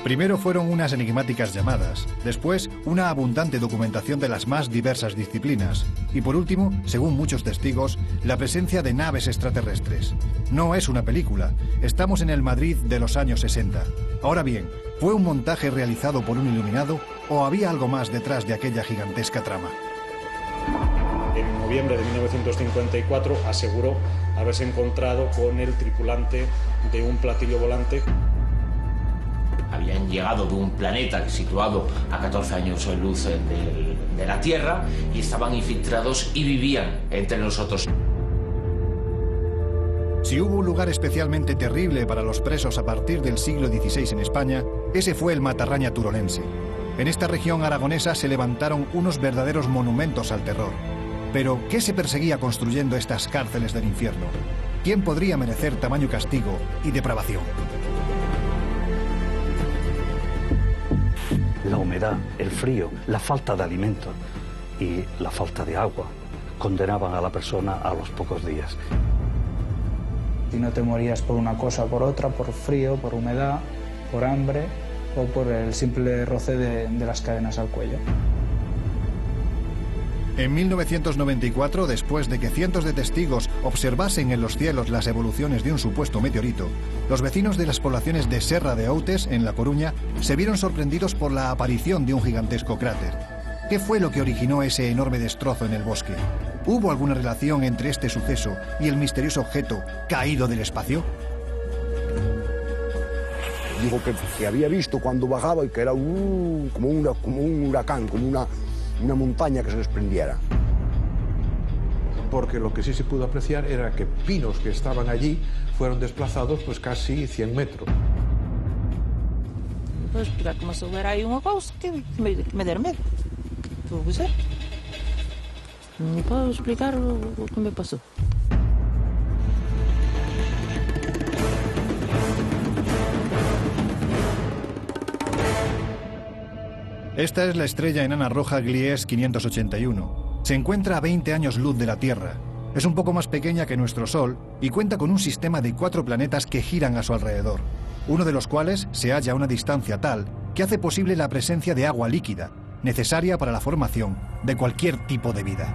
Primero fueron unas enigmáticas llamadas, después una abundante documentación de las más diversas disciplinas y por último, según muchos testigos, la presencia de naves extraterrestres. No es una película, estamos en el Madrid de los años 60. Ahora bien, ¿fue un montaje realizado por un iluminado o había algo más detrás de aquella gigantesca trama? En noviembre de 1954 aseguró haberse encontrado con el tripulante de un platillo volante. Habían llegado de un planeta situado a 14 años luz de la Tierra y estaban infiltrados y vivían entre nosotros. Si hubo un lugar especialmente terrible para los presos a partir del siglo XVI en España, ese fue el Matarraña turolense. En esta región aragonesa se levantaron unos verdaderos monumentos al terror. Pero, ¿qué se perseguía construyendo estas cárceles del infierno? ¿Quién podría merecer tamaño castigo y depravación? La humedad, el frío, la falta de alimento y la falta de agua condenaban a la persona a los pocos días. Si no te morías por una cosa o por otra, por frío, por humedad, por hambre o por el simple roce de las cadenas al cuello. En 1994, después de que cientos de testigos observasen en los cielos las evoluciones de un supuesto meteorito, los vecinos de las poblaciones de Serra de Outes, en La Coruña, se vieron sorprendidos por la aparición de un gigantesco cráter. ¿Qué fue lo que originó ese enorme destrozo en el bosque? ¿Hubo alguna relación entre este suceso y el misterioso objeto caído del espacio? Dijo que había visto cuando bajaba y que era como un huracán, como una montaña que se desprendiera. Porque lo que sí se pudo apreciar era que pinos que estaban allí fueron desplazados pues casi 100 metros. Puedo explicar como si hubiera ahí una cosa que me da miedo. ¿Puedo ser? No puedo explicar lo que me pasó. Esta es la estrella enana roja Gliese 581. Se encuentra a 20 años luz de la Tierra. Es un poco más pequeña que nuestro Sol y cuenta con un sistema de 4 planetas que giran a su alrededor, uno de los cuales se halla a una distancia tal que hace posible la presencia de agua líquida, necesaria para la formación de cualquier tipo de vida.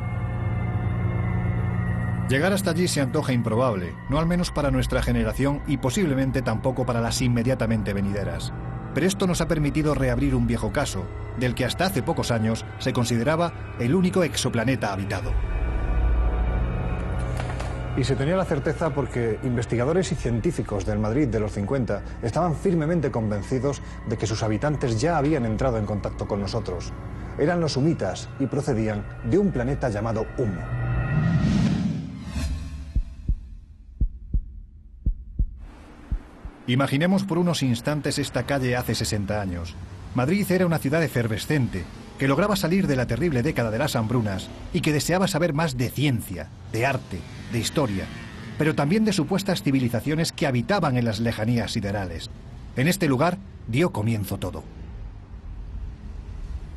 Llegar hasta allí se antoja improbable, no al menos para nuestra generación y posiblemente tampoco para las inmediatamente venideras. Pero esto nos ha permitido reabrir un viejo caso, del que hasta hace pocos años se consideraba el único exoplaneta habitado. Y se tenía la certeza porque investigadores y científicos del Madrid de los 50 estaban firmemente convencidos de que sus habitantes ya habían entrado en contacto con nosotros. Eran los humitas y procedían de un planeta llamado Humo. Imaginemos por unos instantes esta calle hace 60 años. Madrid era una ciudad efervescente, que lograba salir de la terrible década de las hambrunas y que deseaba saber más de ciencia, de arte, de historia, pero también de supuestas civilizaciones que habitaban en las lejanías siderales. En este lugar dio comienzo todo.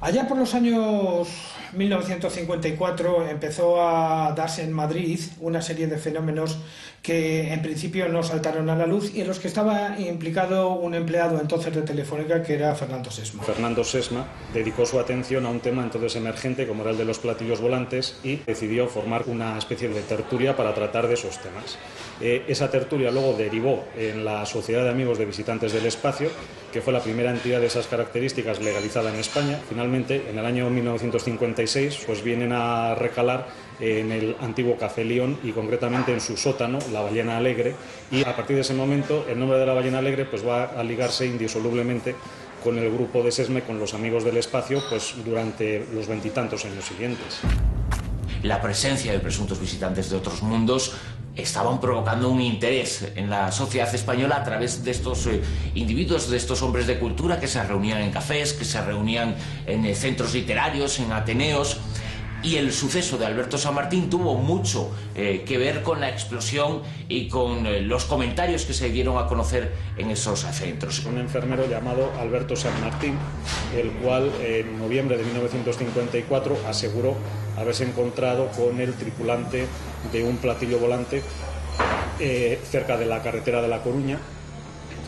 Allá por los años 1954 empezó a darse en Madrid una serie de fenómenos que en principio no saltaron a la luz y en los que estaba implicado un empleado entonces de Telefónica que era Fernando Sesma. Fernando Sesma dedicó su atención a un tema entonces emergente como era el de los platillos volantes y decidió formar una especie de tertulia para tratar de esos temas. Esa tertulia luego derivó en la Sociedad de Amigos de Visitantes del Espacio, que fue la primera entidad de esas características legalizada en España. Finalmente, en el año 1956, pues vienen a recalar en el antiguo Café León y concretamente en su sótano, la Ballena Alegre, y a partir de ese momento el nombre de la Ballena Alegre pues va a ligarse indisolublemente con el grupo de Sesma y con los Amigos del Espacio pues durante los 20 y tantos años siguientes. La presencia de presuntos visitantes de otros mundos estaban provocando un interés en la sociedad española a través de estos individuos, de estos hombres de cultura que se reunían en cafés, que se reunían en centros literarios, en ateneos. Y el suceso de Alberto San Martín tuvo mucho que ver con la explosión y con los comentarios que se dieron a conocer en esos centros. Un enfermero llamado Alberto San Martín, el cual en noviembre de 1954 aseguró haberse encontrado con el tripulante de un platillo volante cerca de la carretera de La Coruña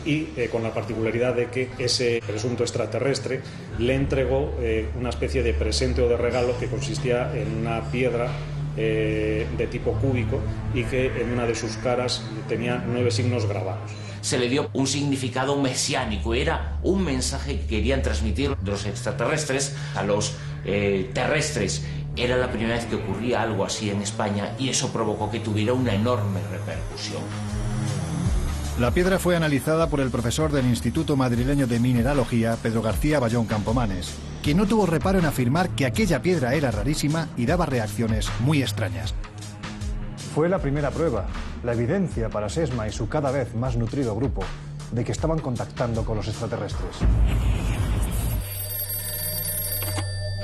y con la particularidad de que ese presunto extraterrestre le entregó una especie de presente o de regalo que consistía en una piedra de tipo cúbico y que en una de sus caras tenía 9 signos grabados. Se le dio un significado mesiánico, era un mensaje que querían transmitir los extraterrestres a los terrestres. Era la primera vez que ocurría algo así en España y eso provocó que tuviera una enorme repercusión. La piedra fue analizada por el profesor del Instituto Madrileño de Mineralogía, Pedro García Bayón Campomanes, quien no tuvo reparo en afirmar que aquella piedra era rarísima y daba reacciones muy extrañas. Fue la primera prueba, la evidencia para Sesma y su cada vez más nutrido grupo de que estaban contactando con los extraterrestres.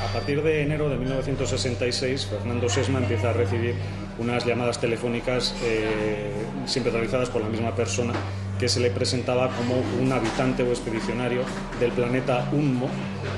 A partir de enero de 1966, Fernando Sesma empieza a recibir unas llamadas telefónicas siempre realizadas por la misma persona, que se le presentaba como un habitante o expedicionario del planeta Unmo.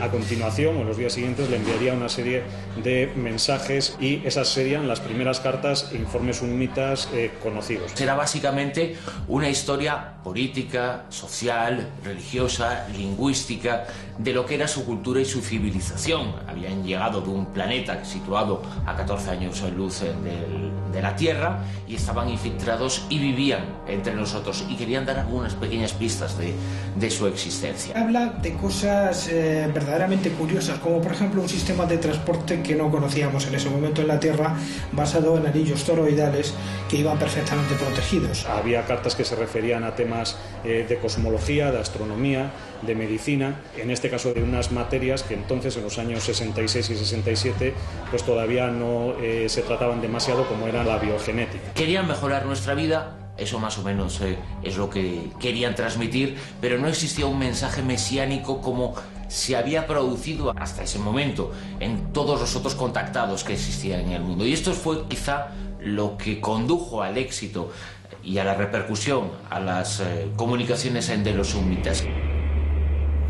A continuación, o en los días siguientes, le enviaría una serie de mensajes y esas serían las primeras cartas e informes unmitas conocidos. Era básicamente una historia política, social, religiosa, lingüística, de lo que era su cultura y su civilización. Habían llegado de un planeta situado a 14 años en luz de la Tierra y estaban infiltrados y vivían entre nosotros y querían dar algunas pequeñas pistas de su existencia. Habla de cosas verdaderamente curiosas, como por ejemplo un sistema de transporte que no conocíamos en ese momento en la Tierra, basado en anillos toroidales que iban perfectamente protegidos. Había cartas que se referían a temas de cosmología, de astronomía, de medicina, en este caso de unas materias que entonces, en los años 66 y 67, pues todavía no se trataban demasiado, como era la biogenética. Querían mejorar nuestra vida. Eso más o menos es lo que querían transmitir, pero no existía un mensaje mesiánico como se había producido hasta ese momento en todos los otros contactados que existían en el mundo. Y esto fue quizá lo que condujo al éxito y a la repercusión a las comunicaciones de los sumitas.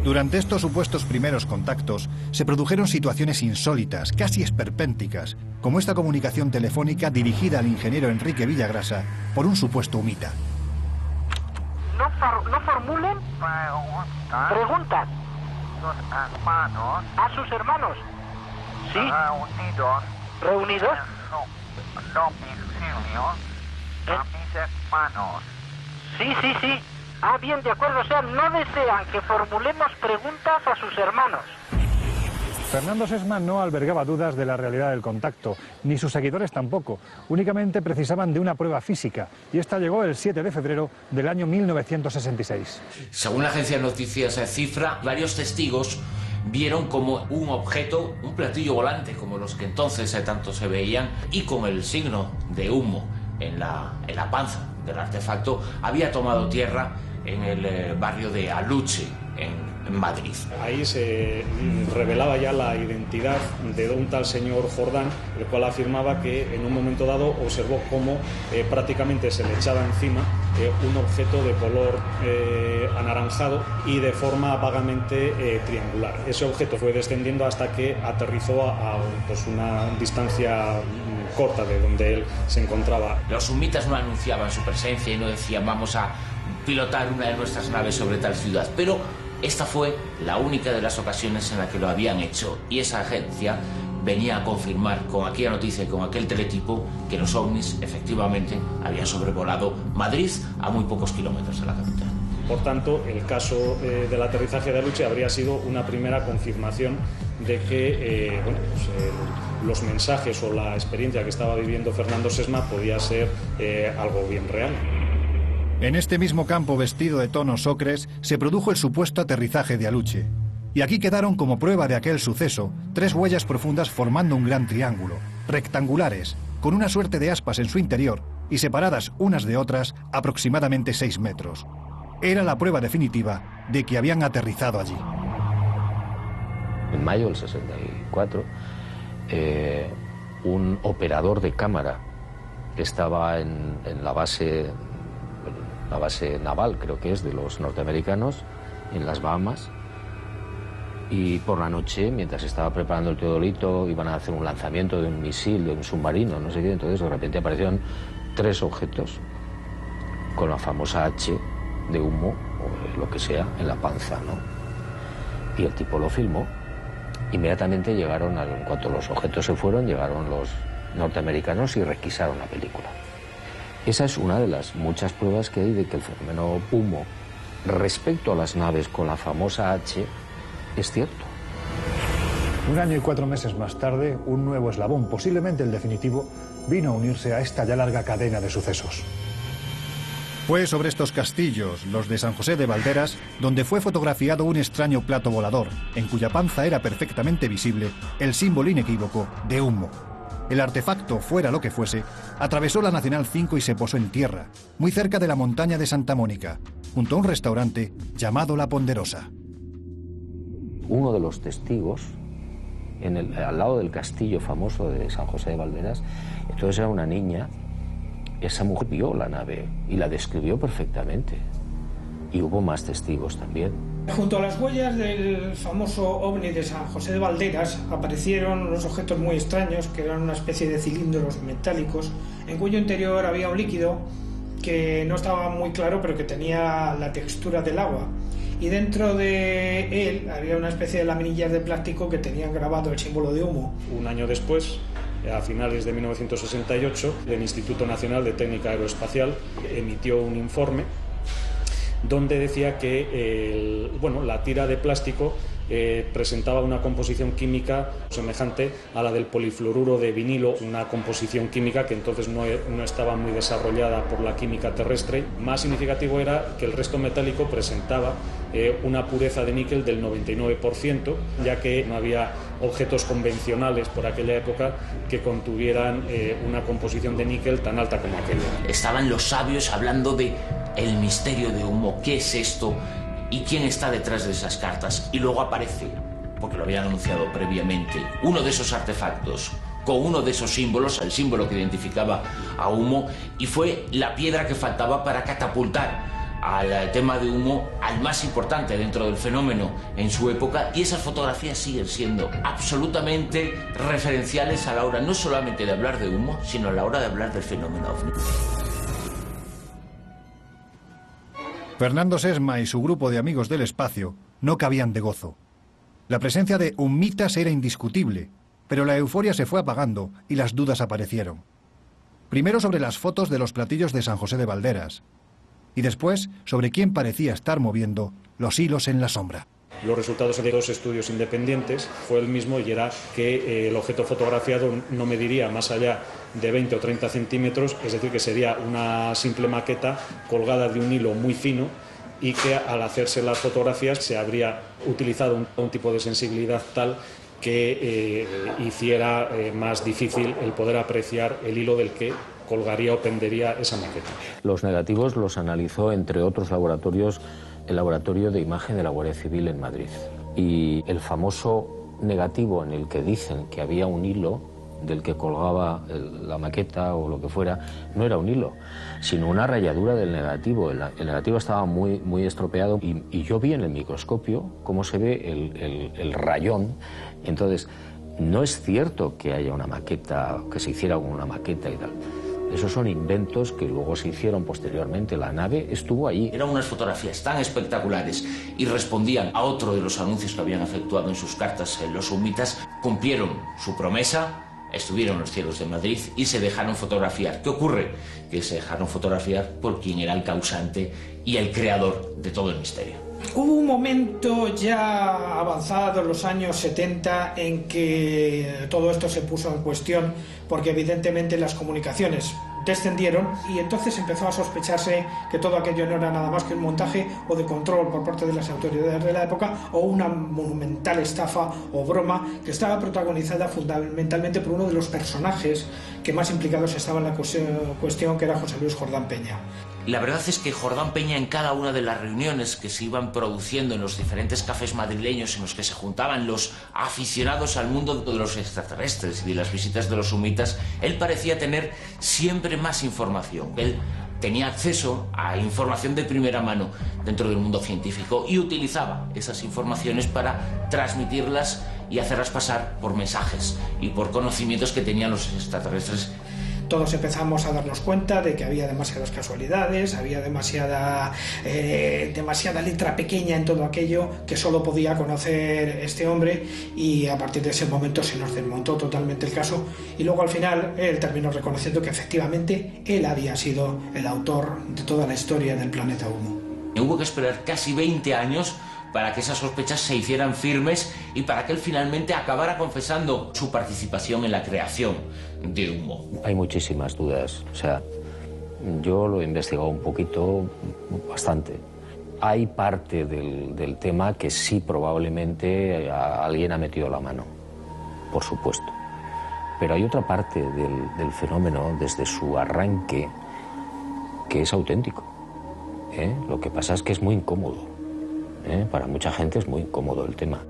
Durante estos supuestos primeros contactos se produjeron situaciones insólitas, casi esperpénticas, como esta comunicación telefónica dirigida al ingeniero Enrique Villagrasa por un supuesto humita. No formulen preguntas a sus hermanos. ¿Sí? ¿Reunidos? A mis hermanos. Sí. Ah, bien, de acuerdo, o sea, no desean que formulemos preguntas a sus hermanos. Fernando Sesma no albergaba dudas de la realidad del contacto, ni sus seguidores tampoco. Únicamente precisaban de una prueba física, y esta llegó el 7 de febrero del año 1966. Según la agencia de noticias Cifra, varios testigos vieron como un objeto, un platillo volante, como los que entonces tanto se veían, y con el signo de humo en la panza del artefacto, había tomado tierra en el barrio de Aluche, en Madrid. Ahí se revelaba ya la identidad de un tal señor Jordán, el cual afirmaba que en un momento dado observó cómo prácticamente se le echaba encima un objeto de color anaranjado y de forma vagamente triangular. Ese objeto fue descendiendo hasta que aterrizó a una distancia corta de donde él se encontraba. Los sumitas no anunciaban su presencia y no decían vamos a pilotar una de nuestras naves sobre tal ciudad, pero esta fue la única de las ocasiones en la que lo habían hecho y esa agencia venía a confirmar con aquella noticia y con aquel teletipo que los ovnis efectivamente habían sobrevolado Madrid a muy pocos kilómetros de la capital. Por tanto, el caso del aterrizaje de Aluche habría sido una primera confirmación de que los mensajes o la experiencia que estaba viviendo Fernando Sesma podía ser algo bien real. En este mismo campo vestido de tonos ocres se produjo el supuesto aterrizaje de Aluche. Y aquí quedaron como prueba de aquel suceso 3 huellas profundas formando un gran triángulo, rectangulares, con una suerte de aspas en su interior y separadas unas de otras aproximadamente 6 metros. Era la prueba definitiva de que habían aterrizado allí. En mayo del 64, un operador de cámara que estaba en la base naval, creo que es, de los norteamericanos, en las Bahamas, y por la noche, mientras estaba preparando el teodolito, iban a hacer un lanzamiento de un misil, de un submarino, no sé qué, entonces de repente aparecieron 3 objetos con la famosa H de humo o lo que sea en la panza, ¿no? Y el tipo lo filmó. Inmediatamente llegaron, en cuanto los objetos se fueron, llegaron los norteamericanos y requisaron la película. Esa es una de las muchas pruebas que hay de que el fenómeno humo respecto a las naves con la famosa H es cierto. 1 año y 4 meses más tarde, un nuevo eslabón, posiblemente el definitivo, vino a unirse a esta ya larga cadena de sucesos. Fue sobre estos castillos, los de San José de Valderas, donde fue fotografiado un extraño plato volador, en cuya panza era perfectamente visible el símbolo inequívoco de humo. El artefacto, fuera lo que fuese, atravesó la Nacional 5 y se posó en tierra, muy cerca de la montaña de Santa Mónica, junto a un restaurante llamado La Ponderosa. Uno de los testigos, al lado del castillo famoso de San José de Valderas, entonces era una niña. Esa mujer vio la nave y la describió perfectamente. Y hubo más testigos también. Junto a las huellas del famoso ovni de San José de Valderas aparecieron unos objetos muy extraños que eran una especie de cilindros metálicos en cuyo interior había un líquido que no estaba muy claro pero que tenía la textura del agua. Y dentro de él había una especie de laminillas de plástico que tenían grabado el símbolo de humo. Un año después, a finales de 1968, el Instituto Nacional de Técnica Aeroespacial emitió un informe donde decía que la tira de plástico presentaba una composición química semejante a la del polifluoruro de vinilo, una composición química que entonces no estaba muy desarrollada por la química terrestre. Más significativo era que el resto metálico presentaba una pureza de níquel del 99%, ya que no había objetos convencionales por aquella época que contuvieran una composición de níquel tan alta como aquella. Estaban los sabios hablando de el misterio de humo, qué es esto y quién está detrás de esas cartas. Y luego aparece, porque lo habían anunciado previamente, uno de esos artefactos con uno de esos símbolos, el símbolo que identificaba a humo, y fue la piedra que faltaba para catapultar al tema de humo al más importante dentro del fenómeno en su época. Y esas fotografías siguen siendo absolutamente referenciales a la hora no solamente de hablar de humo, sino a la hora de hablar del fenómeno ovni. Fernando Sesma y su grupo de amigos del espacio no cabían de gozo. La presencia de humitas era indiscutible, pero la euforia se fue apagando y las dudas aparecieron. Primero sobre las fotos de los platillos de San José de Valderas, y después sobre quién parecía estar moviendo los hilos en la sombra. Los resultados de 2 estudios independientes fue el mismo, y era que el objeto fotografiado no mediría más allá de 20 o 30 centímetros, es decir, que sería una simple maqueta colgada de un hilo muy fino, y que al hacerse las fotografías se habría utilizado un tipo de sensibilidad tal que hiciera más difícil el poder apreciar el hilo del que colgaría o pendería esa maqueta. Los negativos los analizó, entre otros laboratorios, el Laboratorio de Imagen de la Guardia Civil en Madrid. Y el famoso negativo en el que dicen que había un hilo del que colgaba la maqueta o lo que fuera, no era un hilo, sino una rayadura del negativo. El negativo estaba muy estropeado y yo vi en el microscopio cómo se ve el rayón. Entonces, no es cierto que haya una maqueta, que se hiciera una maqueta y tal. Esos son inventos que luego se hicieron posteriormente. La nave estuvo allí. Eran unas fotografías tan espectaculares y respondían a otro de los anuncios que habían efectuado en sus cartas los humitas. Cumplieron su promesa, estuvieron en los cielos de Madrid y se dejaron fotografiar. ¿Qué ocurre? Que se dejaron fotografiar por quien era el causante y el creador de todo el misterio. Hubo un momento ya avanzado en los años 70 en que todo esto se puso en cuestión porque evidentemente las comunicaciones descendieron y entonces empezó a sospecharse que todo aquello no era nada más que un montaje o de control por parte de las autoridades de la época o una monumental estafa o broma que estaba protagonizada fundamentalmente por uno de los personajes que más implicados estaban en la cuestión, que era José Luis Jordán Peña. La verdad es que Jordán Peña, en cada una de las reuniones que se iban produciendo en los diferentes cafés madrileños en los que se juntaban los aficionados al mundo de los extraterrestres y de las visitas de los humitas, él parecía tener siempre más información. Él tenía acceso a información de primera mano dentro del mundo científico y utilizaba esas informaciones para transmitirlas y hacerlas pasar por mensajes y por conocimientos que tenían los extraterrestres todos empezamos a darnos cuenta de que había demasiadas casualidades, había demasiada letra pequeña en todo aquello que solo podía conocer este hombre, y a partir de ese momento se nos desmontó totalmente el caso, y luego al final él terminó reconociendo que efectivamente él había sido el autor de toda la historia del planeta Humo. Hubo que esperar casi 20 años para que esas sospechas se hicieran firmes y para que él finalmente acabara confesando su participación en la creación de Humo. Hay muchísimas dudas, o sea, yo lo he investigado un poquito, bastante. Hay parte del tema que sí probablemente alguien ha metido la mano, por supuesto. Pero hay otra parte del fenómeno desde su arranque que es auténtico. Lo que pasa es que es muy incómodo. Para mucha gente es muy incómodo el tema.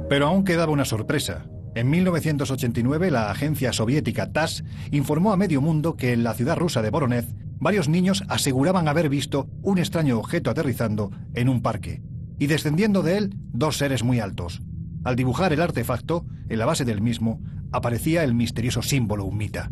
Pero aún quedaba una sorpresa. En 1989 la agencia soviética TASS informó a medio mundo que en la ciudad rusa de Voronezh varios niños aseguraban haber visto un extraño objeto aterrizando en un parque y descendiendo de él dos seres muy altos. Al dibujar el artefacto, en la base del mismo aparecía el misterioso símbolo humita.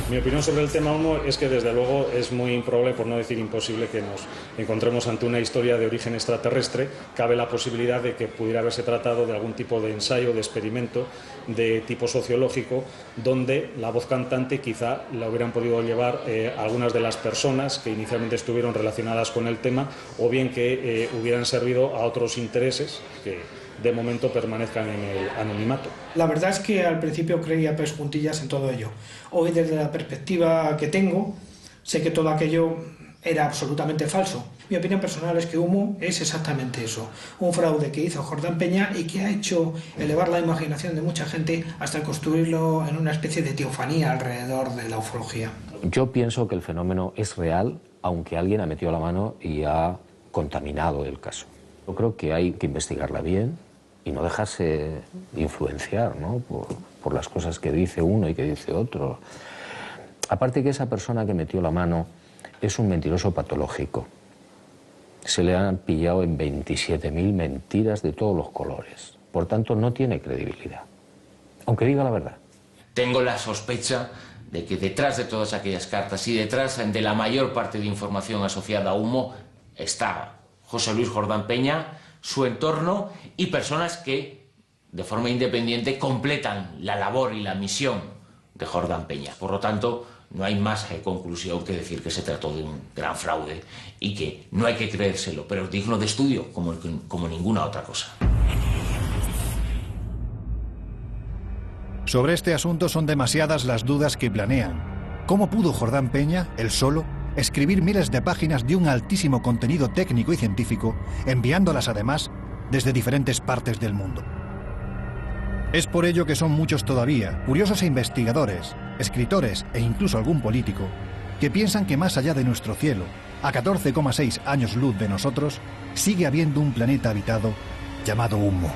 Mi opinión sobre el tema Humo es que desde luego es muy improbable, por no decir imposible, que nos encontremos ante una historia de origen extraterrestre. Cabe la posibilidad de que pudiera haberse tratado de algún tipo de ensayo, de experimento de tipo sociológico, donde la voz cantante quizá la hubieran podido llevar algunas de las personas que inicialmente estuvieron relacionadas con el tema, o bien que hubieran servido a otros intereses que de momento permanezcan en el anonimato. La verdad es que al principio creía pez juntillas en todo ello. Hoy, desde la perspectiva que tengo, sé que todo aquello era absolutamente falso. Mi opinión personal es que Humo es exactamente eso, un fraude que hizo Jordán Peña y que ha hecho elevar la imaginación de mucha gente hasta construirlo en una especie de teofanía alrededor de la ufología. Yo pienso que el fenómeno es real, aunque alguien ha metido la mano y ha contaminado el caso. Yo creo que hay que investigarla bien y no dejarse influenciar, ¿no?, por las cosas que dice uno y que dice otro. Aparte que esa persona que metió la mano es un mentiroso patológico. Se le han pillado en 27.000 mentiras de todos los colores. Por tanto, no tiene credibilidad, aunque diga la verdad. Tengo la sospecha de que detrás de todas aquellas cartas y detrás de la mayor parte de información asociada a Humo está José Luis Jordán Peña, su entorno y personas que, de forma independiente, completan la labor y la misión de Jordán Peña. Por lo tanto, no hay más conclusión que decir que se trató de un gran fraude y que no hay que creérselo, pero es digno de estudio como ninguna otra cosa. Sobre este asunto son demasiadas las dudas que planean. ¿Cómo pudo Jordán Peña, él solo, escribir miles de páginas de un altísimo contenido técnico y científico, enviándolas además desde diferentes partes del mundo? Es por ello que son muchos todavía, curiosos e investigadores, escritores e incluso algún político, que piensan que más allá de nuestro cielo, a 14,6 años luz de nosotros, sigue habiendo un planeta habitado llamado Humo.